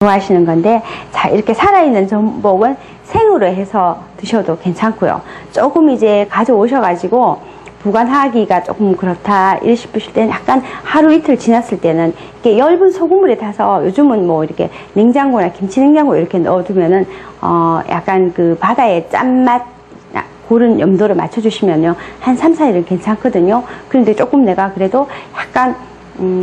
좋아하시는 건데, 자, 이렇게 살아있는 전복은 생으로 해서 드셔도 괜찮고요. 조금 이제 가져오셔가지고 보관하기가 조금 그렇다 이러 싶으실 때는 약간 하루 이틀 지났을 때는 이렇게 엷은 소금물에 타서, 요즘은 뭐 이렇게 냉장고나 김치 냉장고 이렇게 넣어두면은 약간 그 바다의 짠맛 그런 염도를 맞춰주시면요 한 3, 4일은 괜찮거든요. 그런데 조금 내가 그래도 약간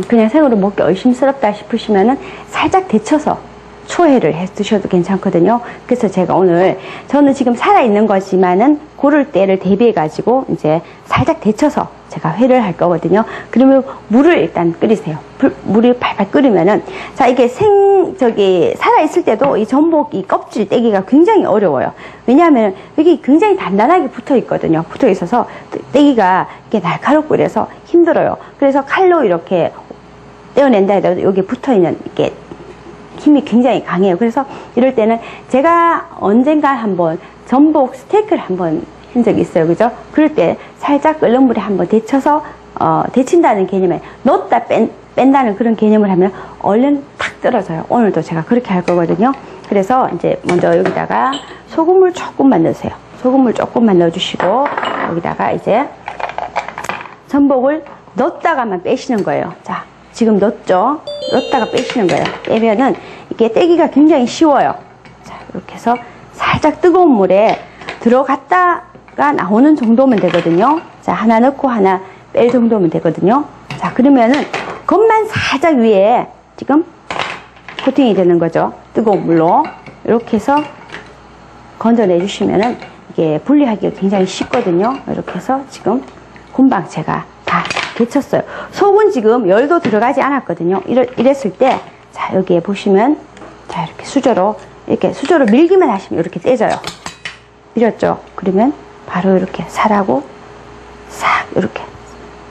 그냥 생으로 먹기 의심스럽다 싶으시면은 살짝 데쳐서 초회를 해 드셔도 괜찮거든요. 그래서 제가 오늘, 저는 지금 살아있는 거지만은 고를 때를 대비해 가지고 이제 살짝 데쳐서 제가 회를 할 거거든요. 그러면 물을 일단 끓이세요. 물이 팔팔 끓으면은, 자, 이게 살아있을 때도 이 전복 이 껍질 떼기가 굉장히 어려워요. 왜냐하면 여기 굉장히 단단하게 붙어 있거든요. 붙어 있어서 떼기가 이렇게 날카롭고 이래서 힘들어요. 그래서 칼로 이렇게 떼어낸다 해도 여기 붙어 있는 이게 힘이 굉장히 강해요. 그래서 이럴 때는 제가 언젠가 한번 전복 스테이크를 한번 한 적이 있어요. 그죠? 그럴 때 살짝 끓는 물에 한번 데쳐서, 데친다는 개념에 넣었다 뺀다는 그런 개념을 하면 얼른 탁 떨어져요. 오늘도 제가 그렇게 할 거거든요. 그래서 이제 먼저 여기다가 소금물 조금만 넣으세요. 소금물 조금만 넣어주시고, 여기다가 이제 전복을 넣었다가만 빼시는 거예요. 자, 지금 넣었죠? 넣었다가 빼시는 거예요. 빼면은 이게 떼기가 굉장히 쉬워요. 자, 이렇게 해서 살짝 뜨거운 물에 들어갔다가 나오는 정도면 되거든요. 자, 하나 넣고 하나 뺄 정도면 되거든요. 자, 그러면은 겉만 살짝 위에 지금 코팅이 되는 거죠. 뜨거운 물로. 이렇게 해서 건져내 주시면은 이게 분리하기가 굉장히 쉽거든요. 이렇게 해서 지금 금방 제가 다 데쳤어요. 속은 지금 열도 들어가지 않았거든요. 이랬을 때, 자, 여기에 보시면, 자, 이렇게 수저로 밀기만 하시면 이렇게 떼져요. 밀었죠? 그러면 바로 이렇게 살하고 싹 이렇게.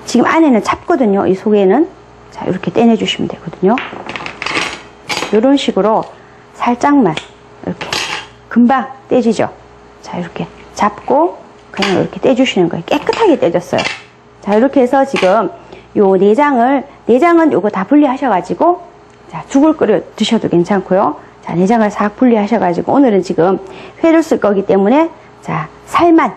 지금 안에는 찹거든요. 이 속에는. 자, 이렇게 떼내주시면 되거든요. 이런 식으로 살짝만 이렇게 금방 떼지죠. 자, 이렇게 잡고 그냥 이렇게 떼주시는 거예요. 깨끗하게 떼졌어요. 자, 이렇게 해서 지금 요 내장은 요거 다 분리하셔가지고, 자, 죽을 끓여 드셔도 괜찮고요. 자, 내장을 싹 분리하셔가지고, 오늘은 지금 회를 쓸 거기 때문에, 자, 살만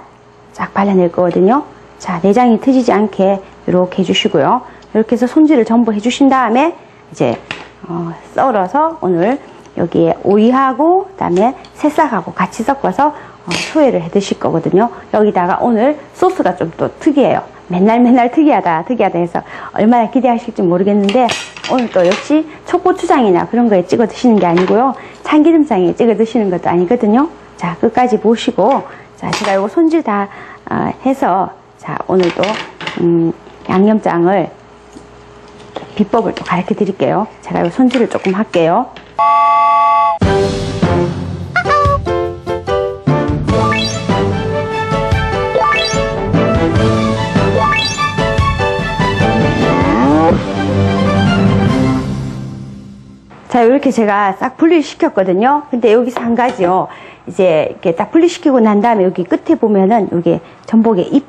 싹 발라낼 거거든요. 자, 내장이 트지지 않게 이렇게 해주시고요. 이렇게 해서 손질을 전부 해주신 다음에, 이제, 썰어서 오늘 여기에 오이하고, 그 다음에 새싹하고 같이 섞어서 초회를 해 드실 거거든요. 여기다가 오늘 소스가 좀 또 특이해요. 맨날 특이하다 해서 얼마나 기대하실지 모르겠는데, 오늘 또 역시 초고추장이나 그런 거에 찍어 드시는 게 아니고요. 참기름장에 찍어 드시는 것도 아니거든요. 자, 끝까지 보시고, 자, 제가 이거 손질 다 해서, 자, 오늘도 양념장을 비법을 또 가르쳐 드릴게요. 제가 이거 손질을 조금 할게요. 자, 이렇게 제가 싹 분리시켰거든요. 근데 여기서 한 가지요. 이제 이렇게 딱 분리시키고 난 다음에 여기 끝에 보면은 여기 전복의 잎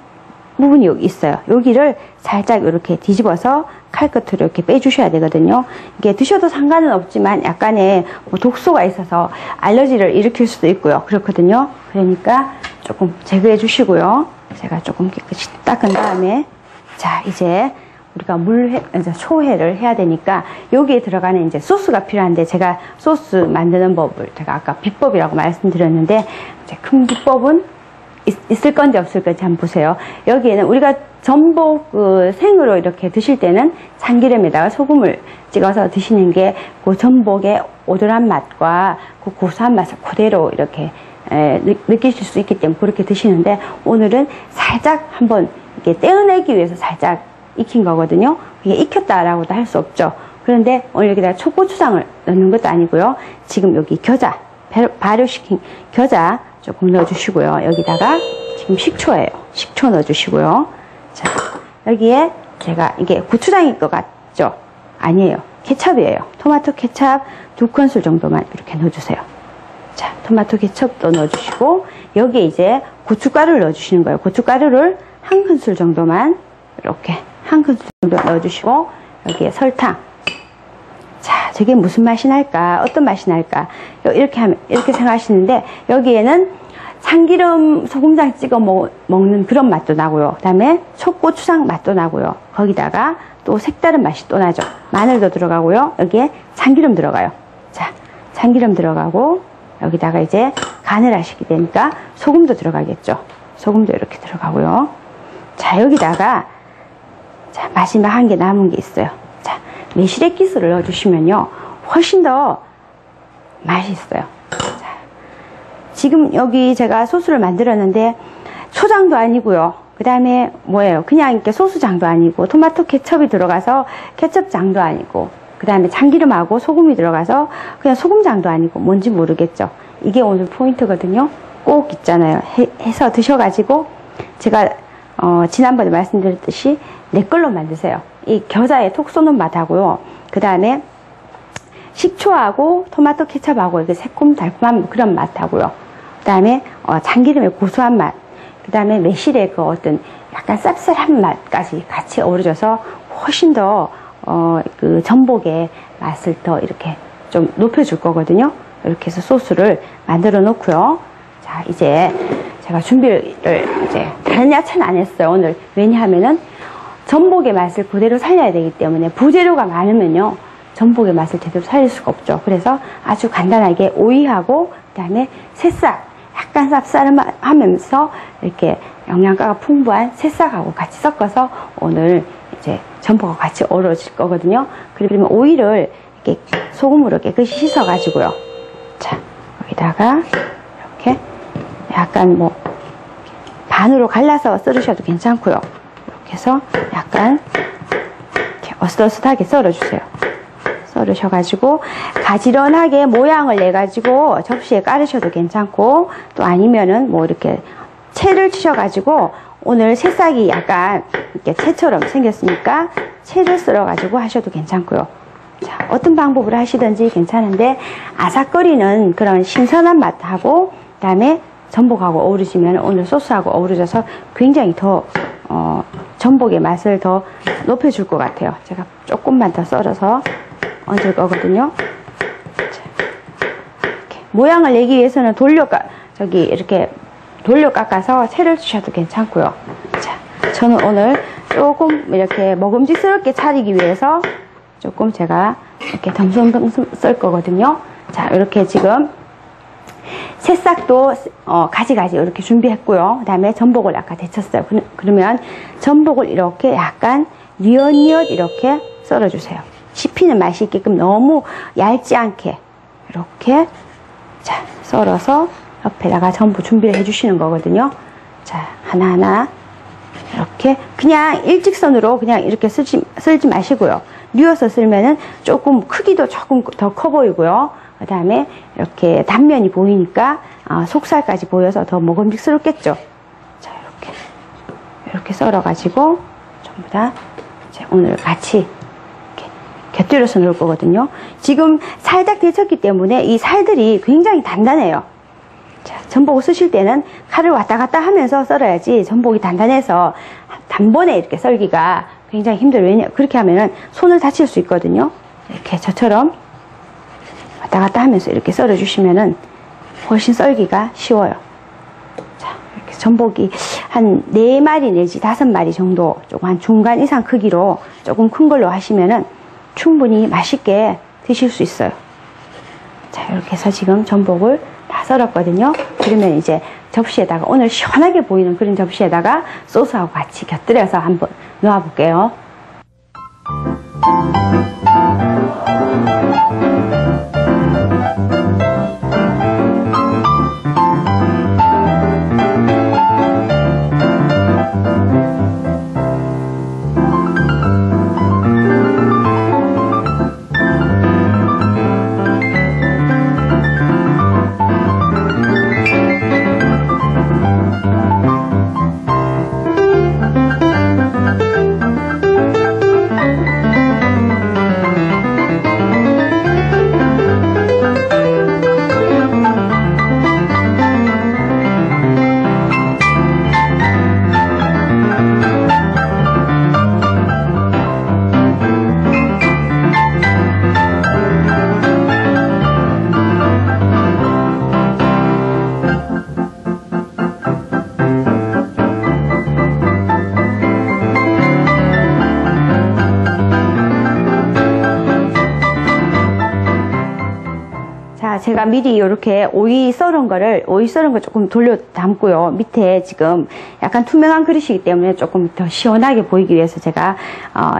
부분이 여기 있어요. 여기를 살짝 이렇게 뒤집어서 칼끝으로 이렇게 빼주셔야 되거든요. 이게 드셔도 상관은 없지만 약간의 뭐 독소가 있어서 알러지를 일으킬 수도 있고요. 그렇거든요. 그러니까 조금 제거해 주시고요. 제가 조금 깨끗이 닦은 다음에, 자, 이제 우리가 이제 초회를 해야 되니까 여기에 들어가는 이제 소스가 필요한데, 제가 소스 만드는 법을 제가 아까 비법이라고 말씀드렸는데, 이제 큰 비법은 있을 건지 없을 건지 한번 보세요. 여기에는 우리가 전복 생으로 이렇게 드실 때는 참기름에다가 소금을 찍어서 드시는 게 그 전복의 오돌한 맛과 그 고소한 맛을 그대로 이렇게 느끼실 수 있기 때문에 그렇게 드시는데, 오늘은 살짝 한번 이렇게 떼어내기 위해서 살짝 익힌 거거든요. 이게 익혔다라고도 할 수 없죠. 그런데 오늘 여기다가 초고추장을 넣는 것도 아니고요. 지금 여기 겨자, 발효시킨 겨자 조금 넣어주시고요. 여기다가 지금 식초예요. 식초 넣어주시고요. 자, 여기에 제가 이게 고추장일 것 같죠? 아니에요. 케첩이에요. 토마토 케첩 2큰술 정도만 이렇게 넣어주세요. 자, 토마토 케첩도 넣어주시고, 여기에 이제 고춧가루를 넣어주시는 거예요. 고춧가루를 1큰술 정도만 이렇게 1큰술 정도 넣어주시고, 여기에 설탕. 자, 자, 저게 무슨 맛이 날까? 어떤 맛이 날까? 이렇게 생각하시는데, 여기에는 참기름 소금장 찍어 먹는 그런 맛도 나고요. 그 다음에 초고추장 맛도 나고요. 거기다가 또 색다른 맛이 또 나죠. 마늘도 들어가고요. 여기에 참기름 들어가요. 자, 참기름 들어가고, 여기다가 이제 간을 하시게 되니까 소금도 들어가겠죠. 소금도 이렇게 들어가고요. 자, 여기다가, 자, 마지막 한 개 남은 게 있어요. 자, 매실액 기스를 넣어주시면요. 훨씬 더 맛있어요. 자, 지금 여기 제가 소스를 만들었는데, 초장도 아니고요. 그 다음에 뭐예요? 그냥 이렇게 소스장도 아니고, 토마토 케첩이 들어가서 케첩장도 아니고, 그 다음에 참기름하고 소금이 들어가서 그냥 소금장도 아니고 뭔지 모르겠죠. 이게 오늘 포인트거든요. 꼭 있잖아요. 해서 드셔가지고 제가 지난번에 말씀드렸듯이 내 걸로 만드세요. 이 겨자의 톡 쏘는 맛하고요. 그 다음에 식초하고 토마토 케첩하고 이렇게 새콤달콤한 그런 맛하고요. 그 다음에 참기름의 고소한 맛, 그 다음에 매실의 그 어떤 약간 쌉쌀한 맛까지 같이 어우러져서 훨씬 더 그 전복의 맛을 더 이렇게 좀 높여줄 거거든요. 이렇게 해서 소스를 만들어 놓고요. 자, 이제 제가 준비를 이제 다른 야채는 안 했어요, 오늘. 왜냐하면은 전복의 맛을 그대로 살려야 되기 때문에 부재료가 많으면요, 전복의 맛을 제대로 살릴 수가 없죠. 그래서 아주 간단하게 오이하고, 그 다음에 새싹, 약간 쌉싸름하면서 이렇게 영양가가 풍부한 새싹하고 같이 섞어서 오늘 이제 전복과 같이 어우러질 거거든요. 그러면 오이를 이렇게 소금으로 깨끗이 씻어 가지고요. 자, 여기다가 이렇게 약간 뭐 반으로 갈라서 썰으셔도 괜찮고요. 이렇게 해서 약간 이렇게 어슷어슷하게 썰어주세요. 썰으셔가지고 가지런하게 모양을 내가지고 접시에 깔으셔도 괜찮고, 또 아니면은 뭐 이렇게 채를 치셔가지고, 오늘 새싹이 약간 이렇게 채처럼 생겼으니까 채를 썰어가지고 하셔도 괜찮고요. 자, 어떤 방법으로 하시든지 괜찮은데, 아삭거리는 그런 신선한 맛하고, 그 다음에 전복하고 어우러지면 오늘 소스하고 어우러져서 굉장히 더 전복의 맛을 더 높여줄 것 같아요. 제가 조금만 더 썰어서 얹을 거거든요. 자, 이렇게 모양을 내기 위해서는 이렇게 돌려 깎아서 채를 주셔도 괜찮고요. 자, 저는 오늘 조금 이렇게 먹음직스럽게 차리기 위해서 조금 제가 이렇게 덤섬덤섬 썰 거거든요. 자, 이렇게 지금 새싹도 가지가지 이렇게 준비했고요. 그 다음에 전복을 아까 데쳤어요. 그러면 전복을 이렇게 약간 뉘엿뉘엿 이렇게 썰어주세요. 씹히는 맛이 있게끔 너무 얇지 않게 이렇게, 자, 썰어서 옆에다가 전부 준비를 해주시는 거거든요. 자, 하나하나 이렇게 그냥 일직선으로 그냥 이렇게 썰지 마시고요. 뉘어서 썰면은 조금 크기도 조금 더 커 보이고요. 그 다음에 이렇게 단면이 보이니까 속살까지 보여서 더 먹음직스럽겠죠. 자, 이렇게 썰어가지고 전부 다 이제 오늘 같이 이렇게 곁들여서 넣을 거거든요. 지금 살짝 데쳤기 때문에 이 살들이 굉장히 단단해요. 자, 전복을 쓰실 때는 칼을 왔다 갔다 하면서 썰어야지 전복이 단단해서 단번에 이렇게 썰기가 굉장히 힘들어요. 왜냐, 그렇게 하면은 손을 다칠 수 있거든요. 이렇게 저처럼 왔다 갔다 하면서 이렇게 썰어 주시면은 훨씬 썰기가 쉬워요. 자, 이렇게 전복이 한 4마리 내지 5마리 정도, 조금 한 중간 이상 크기로 조금 큰 걸로 하시면은 충분히 맛있게 드실 수 있어요. 자, 이렇게 해서 지금 전복을 다 썰었거든요. 그러면 이제 접시에다가, 오늘 시원하게 보이는 그런 접시에다가 소스하고 같이 곁들여서 한번 놓아 볼게요. 자, 제가 미리 이렇게 오이 썰은 거 조금 돌려 담고요. 밑에 지금 약간 투명한 그릇이기 때문에 조금 더 시원하게 보이기 위해서 제가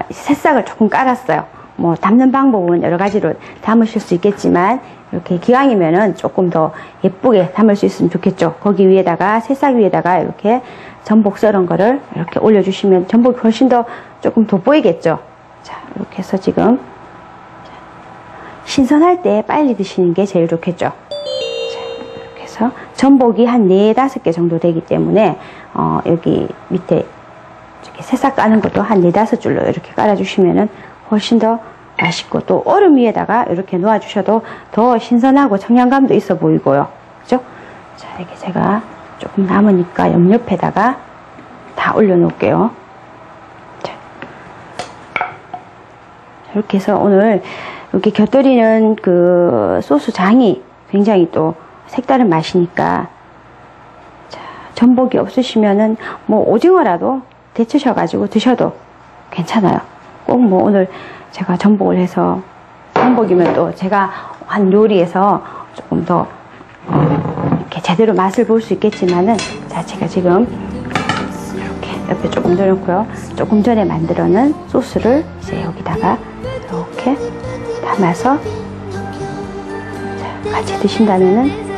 새싹을 조금 깔았어요. 뭐 담는 방법은 여러 가지로 담으실 수 있겠지만 이렇게 기왕이면은 조금 더 예쁘게 담을 수 있으면 좋겠죠. 거기 위에다가 새싹 위에다가 이렇게 전복 썰은 거를 이렇게 올려주시면 전복이 훨씬 더 조금 돋보이겠죠. 자, 이렇게 해서 지금 신선할 때 빨리 드시는 게 제일 좋겠죠. 자, 이렇게 해서 전복이 한 4-5개 정도 되기 때문에 여기 밑에 이렇게 새싹 까는 것도 한 4-5줄로 이렇게 깔아주시면은 훨씬 더 맛있고, 또 얼음 위에다가 이렇게 놓아주셔도 더 신선하고 청량감도 있어 보이고요. 그죠? 자, 이렇게 제가 조금 남으니까 옆옆에다가 다 올려놓을게요. 자, 이렇게 해서 오늘 이렇게 곁들이는 그 소스 장이 굉장히 또 색다른 맛이니까, 자, 전복이 없으시면은 뭐 오징어라도 데치셔가지고 드셔도 괜찮아요. 꼭 뭐 오늘 제가 전복을 해서, 전복이면 또 제가 한 요리에서 조금 더 이렇게 제대로 맛을 볼 수 있겠지만은, 자, 제가 지금 이렇게 옆에 조금 넣어놓고요. 조금 전에 만들어놓은 소스를 이제 여기다가 이렇게 담아서, 자, 같이 드신다면은